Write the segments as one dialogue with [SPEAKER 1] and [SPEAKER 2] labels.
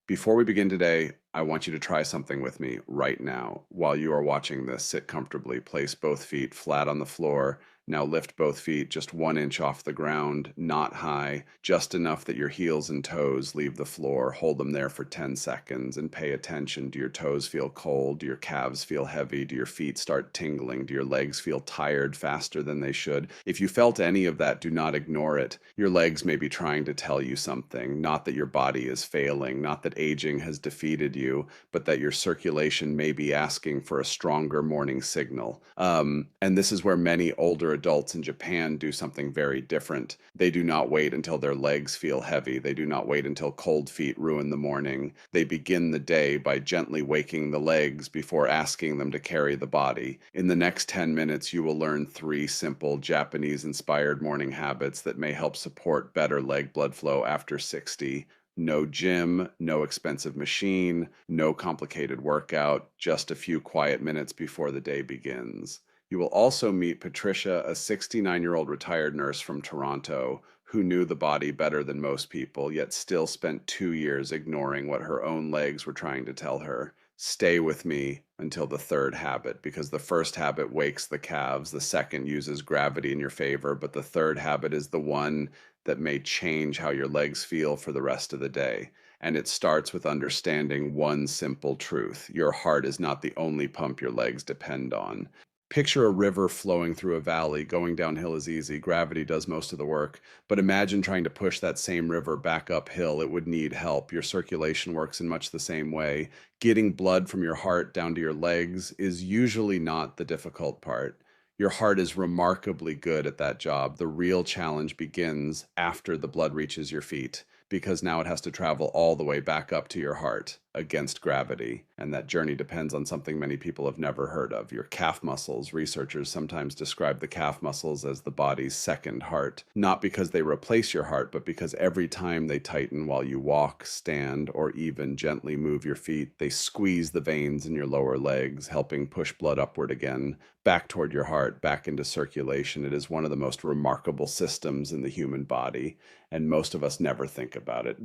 [SPEAKER 1] Before we begin today, I want you to try something with me right now. While you are watching this, sit comfortably, place both feet flat on the floor. Now lift both feet just 1 inch off the ground, not high, just enough that your heels and toes leave the floor. Hold them there for 10 seconds and pay attention. Do your toes feel cold? Do your calves feel heavy? Do your feet start tingling? Do your legs feel tired faster than they should? If you felt any of that, do not ignore it. Your legs may be trying to tell you something, not that your body is failing, not that aging has defeated you, but that your circulation may be asking for a stronger morning signal. And this is where many older adults in Japan do something very different. They do not wait until their legs feel heavy. They do not wait until cold feet ruin the morning. They begin the day by gently waking the legs before asking them to carry the body. In the next 10 minutes, you will learn 3 simple Japanese-inspired morning habits that may help support better leg blood flow after 60. No gym, no expensive machine, no complicated workout, just a few quiet minutes before the day begins. You will also meet Patricia, a 69-year-old retired nurse from Toronto who knew the body better than most people, yet still spent 2 years ignoring what her own legs were trying to tell her. Stay with me until the third habit, because the first habit wakes the calves, the second uses gravity in your favor, but the third habit is the one that may change how your legs feel for the rest of the day. And it starts with understanding one simple truth. Your heart is not the only pump your legs depend on. Picture a river flowing through a valley. Going downhill is easy. Gravity does most of the work. But imagine trying to push that same river back uphill. It would need help. Your circulation works in much the same way. Getting blood from your heart down to your legs is usually not the difficult part. Your heart is remarkably good at that job. The real challenge begins after the blood reaches your feet, because now it has to travel all the way back up to your heart against gravity. And that journey depends on something many people have never heard of: your calf muscles. Researchers sometimes describe the calf muscles as the body's second heart, not because they replace your heart, but because every time they tighten while you walk, stand, or even gently move your feet, they squeeze the veins in your lower legs, helping push blood upward again, back toward your heart, back into circulation. It is one of the most remarkable systems in the human body, and most of us never think about it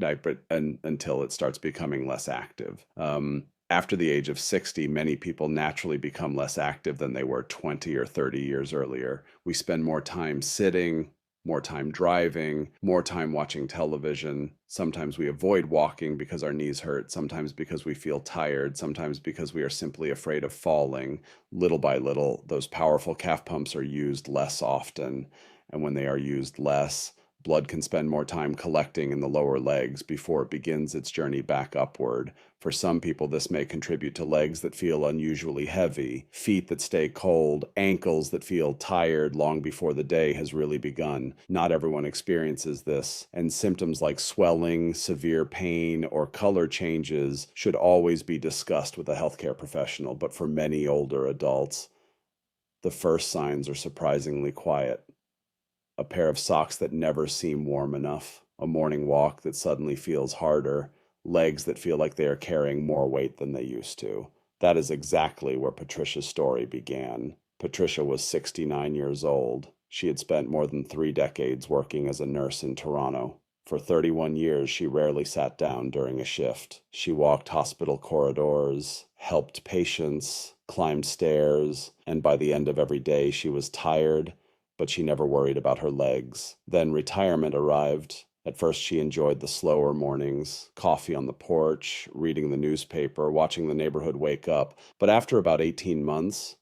[SPEAKER 1] until it starts becoming less active. After the age of 60, many people naturally become less active than they were 20 or 30 years earlier. We spend more time sitting, more time driving, more time watching television. Sometimes we avoid walking because our knees hurt, sometimes because we feel tired, sometimes because we are simply afraid of falling. Little by little, those powerful calf pumps are used less often, and when they are used less, blood can spend more time collecting in the lower legs before it begins its journey back upward. For some people, this may contribute to legs that feel unusually heavy, feet that stay cold, ankles that feel tired long before the day has really begun. Not everyone experiences this, and symptoms like swelling, severe pain, or color changes should always be discussed with a healthcare professional. But for many older adults, the first signs are surprisingly quiet. A pair of socks that never seem warm enough, a morning walk that suddenly feels harder, legs that feel like they are carrying more weight than they used to. That is exactly where Patricia's story began. Patricia was 69 years old. She had spent more than 3 decades working as a nurse in Toronto. For 31 years, she rarely sat down during a shift. She walked hospital corridors, helped patients, climbed stairs, and by the end of every day, she was tired, but she never worried about her legs. Then retirement arrived. At first, she enjoyed the slower mornings, coffee on the porch, reading the newspaper, watching the neighborhood wake up. But after about 18 months,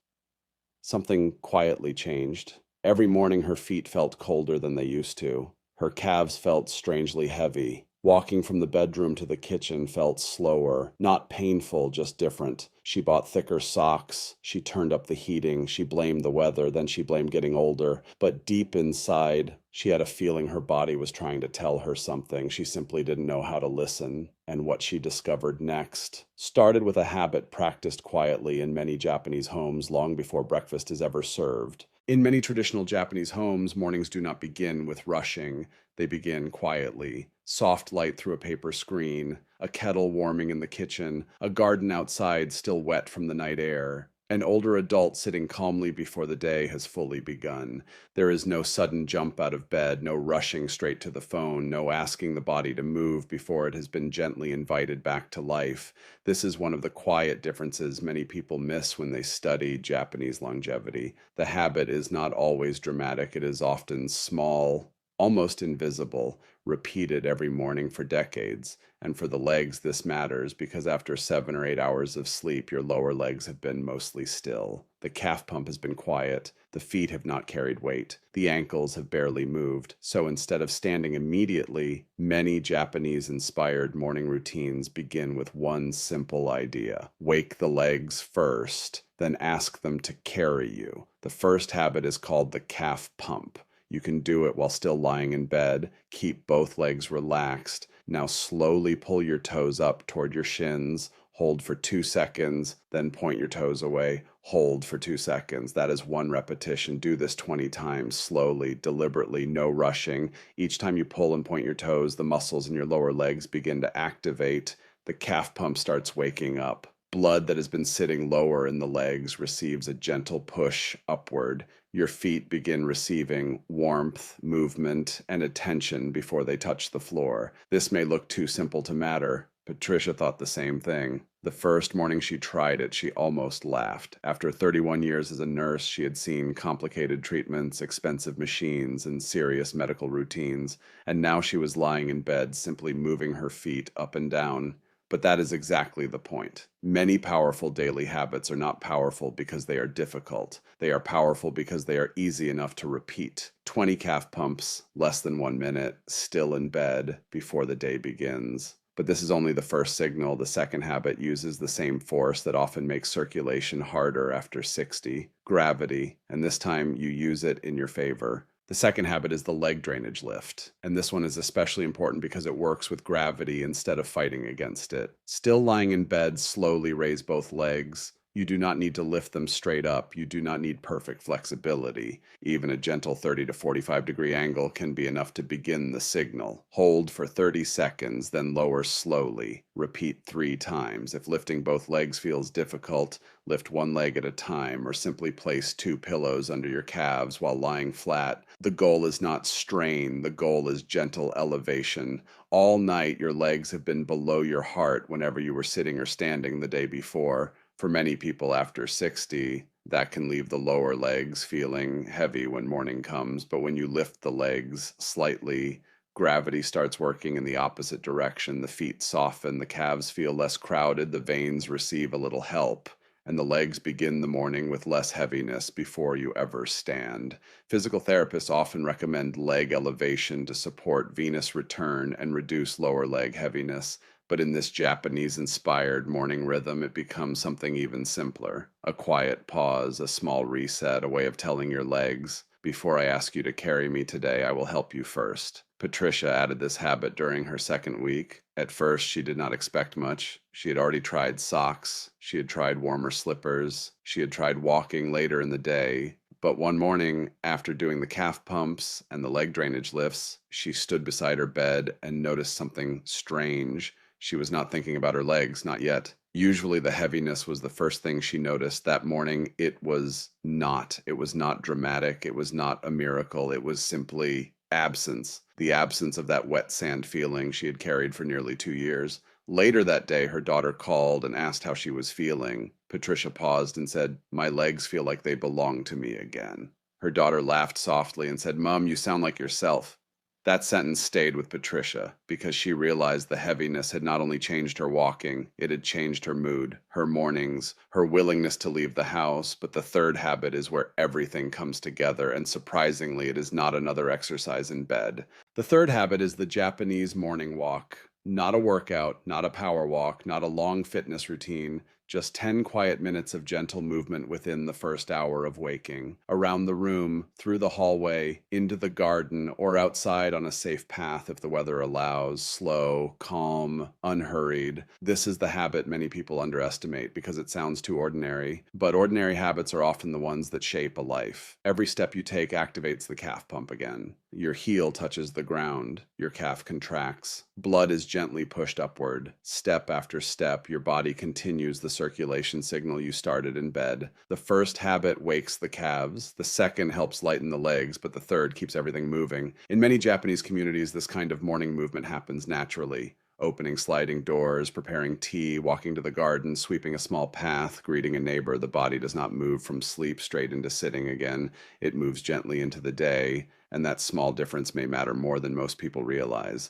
[SPEAKER 1] something quietly changed. Every morning, her feet felt colder than they used to. Her calves felt strangely heavy. Walking from the bedroom to the kitchen felt slower, not painful, just different. She bought thicker socks. She turned up the heating. She blamed the weather. Then she blamed getting older. But deep inside, she had a feeling her body was trying to tell her something. She simply didn't know how to listen. And what she discovered next started with a habit practiced quietly in many Japanese homes long before breakfast is ever served. In many traditional Japanese homes, mornings do not begin with rushing. They begin quietly. Soft light through a paper screen, a kettle warming in the kitchen, a garden outside still wet from the night air. An older adult sitting calmly before the day has fully begun. There is no sudden jump out of bed, no rushing straight to the phone, no asking the body to move before it has been gently invited back to life. This is one of the quiet differences many people miss when they study Japanese longevity. The habit is not always dramatic, it is often small, almost invisible, repeated every morning for decades. And for the legs, this matters because after 7 or 8 hours of sleep, your lower legs have been mostly still. The calf pump has been quiet. The feet have not carried weight. The ankles have barely moved. So instead of standing immediately, many Japanese inspired morning routines begin with one simple idea: wake the legs first, then ask them to carry you. The first habit is called the calf pump. You can do it while still lying in bed. Keep both legs relaxed. Now slowly pull your toes up toward your shins. Hold for 2 seconds, then point your toes away. Hold for 2 seconds. That is one repetition. Do this 20 times, slowly, deliberately, no rushing. Each time you pull and point your toes, the muscles in your lower legs begin to activate. The calf pump starts waking up. Blood that has been sitting lower in the legs receives a gentle push upward. Your feet begin receiving warmth, movement, and attention before they touch the floor. This may look too simple to matter. Patricia thought the same thing. The first morning she tried it, she almost laughed. After 31 years as a nurse, she had seen complicated treatments, expensive machines, and serious medical routines, and now she was lying in bed, simply moving her feet up and down. But that is exactly the point. Many powerful daily habits are not powerful because they are difficult. They are powerful because they are easy enough to repeat. 20 calf pumps, less than 1 minute, still in bed before the day begins. But this is only the first signal. The second habit uses the same force that often makes circulation harder after 60, gravity, and this time you use it in your favor. The second habit is the leg drainage lift, and this one is especially important because it works with gravity instead of fighting against it. Still lying in bed, slowly raise both legs. You do not need to lift them straight up. You do not need perfect flexibility. Even a gentle 30 to 45 degree angle can be enough to begin the signal. Hold for 30 seconds, then lower slowly. Repeat 3 times. If lifting both legs feels difficult, lift one leg at a time, or simply place 2 pillows under your calves while lying flat. The goal is not strain, the goal is gentle elevation. All night your legs have been below your heart whenever you were sitting or standing the day before. For many people after 60, that can leave the lower legs feeling heavy when morning comes, but when you lift the legs slightly, gravity starts working in the opposite direction. The feet soften, the calves feel less crowded, the veins receive a little help, and the legs begin the morning with less heaviness before you ever stand. Physical therapists often recommend leg elevation to support venous return and reduce lower leg heaviness. But in this Japanese-inspired morning rhythm, it becomes something even simpler. A quiet pause, a small reset, a way of telling your legs, before I ask you to carry me today, I will help you first. Patricia added this habit during her second week. At first, she did not expect much. She had already tried socks. She had tried warmer slippers. She had tried walking later in the day. But one morning, after doing the calf pumps and the leg drainage lifts, she stood beside her bed and noticed something strange. She was not thinking about her legs, not yet. Usually the heaviness was the first thing she noticed. That morning, it was not. It was not dramatic. It was not a miracle. It was simply absence. The absence of that wet sand feeling she had carried for nearly 2 years. Later that day, her daughter called and asked how she was feeling. Patricia paused and said, "My legs feel like they belong to me again." Her daughter laughed softly and said, "Mom, you sound like yourself." That sentence stayed with Patricia because she realized the heaviness had not only changed her walking, it had changed her mood, her mornings, her willingness to leave the house. But the third habit is where everything comes together, and surprisingly, it is not another exercise in bed. The third habit is the Japanese morning walk. Not a workout, not a power walk, not a long fitness routine, just 10 quiet minutes of gentle movement within the first hour of waking. Around the room, through the hallway, into the garden, or outside on a safe path if the weather allows. Slow, calm, unhurried. This is the habit many people underestimate because it sounds too ordinary. But ordinary habits are often the ones that shape a life. Every step you take activates the calf pump again. Your heel touches the ground. Your calf contracts. Blood is gently pushed upward. Step after step, your body continues the circulation signal you started in bed. The first habit wakes the calves. The second helps lighten the legs, but the third keeps everything moving. In many Japanese communities, this kind of morning movement happens naturally. Opening sliding doors, preparing tea, walking to the garden, sweeping a small path, greeting a neighbor. The body does not move from sleep straight into sitting again. It moves gently into the day, and that small difference may matter more than most people realize.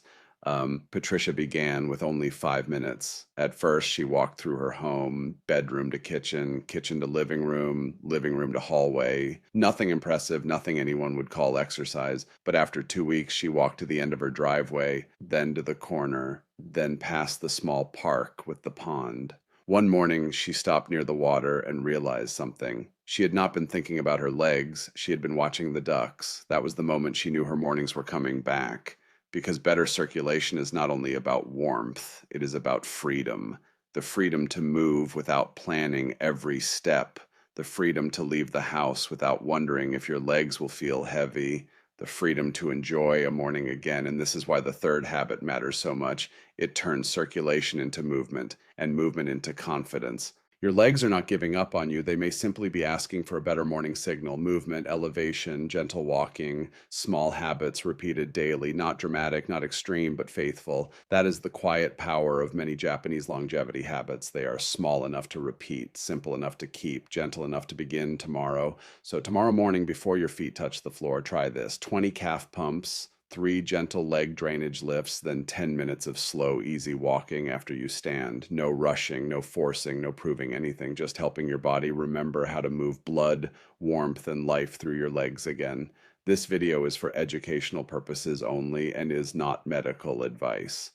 [SPEAKER 1] Patricia began with only 5 minutes. At first, she walked through her home, bedroom to kitchen, kitchen to living room to hallway. Nothing impressive, nothing anyone would call exercise. But after 2 weeks, she walked to the end of her driveway, then to the corner, then past the small park with the pond. One morning, she stopped near the water and realized something. She had not been thinking about her legs, she had been watching the ducks. That was the moment she knew her mornings were coming back. Because better circulation is not only about warmth, it is about freedom. The freedom to move without planning every step. The freedom to leave the house without wondering if your legs will feel heavy. The freedom to enjoy a morning again. And this is why the third habit matters so much. It turns circulation into movement and movement into confidence. Your legs are not giving up on you. They may simply be asking for a better morning signal, movement, elevation, gentle walking, small habits repeated daily, not dramatic, not extreme, but faithful. That is the quiet power of many Japanese longevity habits. They are small enough to repeat, simple enough to keep, gentle enough to begin tomorrow. So tomorrow morning, before your feet touch the floor, try this. 20 calf pumps, 3 gentle leg drainage lifts, then 10 minutes of slow, easy walking after you stand. No rushing, no forcing, no proving anything, just helping your body remember how to move blood, warmth, and life through your legs again. This video is for educational purposes only and is not medical advice.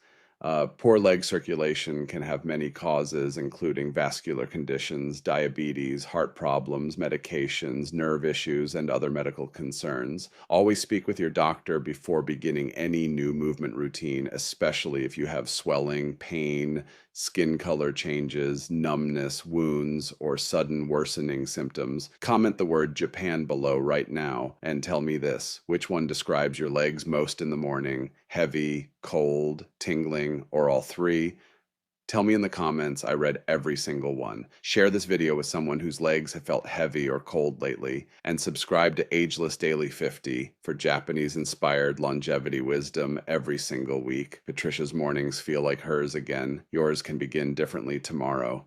[SPEAKER 1] Poor leg circulation can have many causes, including vascular conditions, diabetes, heart problems, medications, nerve issues, and other medical concerns. Always speak with your doctor before beginning any new movement routine, especially if you have swelling, pain, skin color changes, numbness, wounds, or sudden worsening symptoms. Comment the word Japan below right now and tell me this. Which one describes your legs most in the morning? Heavy, cold, tingling, or all three? Tell me in the comments. I read every single one. Share this video with someone whose legs have felt heavy or cold lately, and subscribe to Ageless Daily 50 for Japanese-inspired longevity wisdom every single week. Patricia's mornings feel like hers again. Yours can begin differently tomorrow.